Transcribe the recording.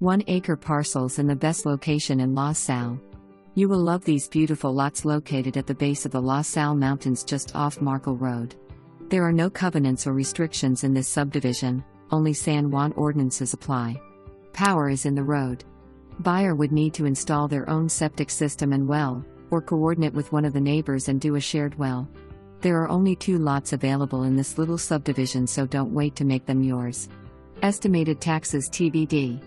1-acre parcels in the best location in La Salle. You will love these beautiful lots located at the base of the La Salle Mountains just off Markle Road. There are no covenants or restrictions in this subdivision, only San Juan Ordinances apply. Power is in the road. Buyer would need to install their own septic system and well, or coordinate with one of the neighbors and do a shared well. There are only 2 lots available in this little subdivision, so don't wait to make them yours. Estimated taxes TBD.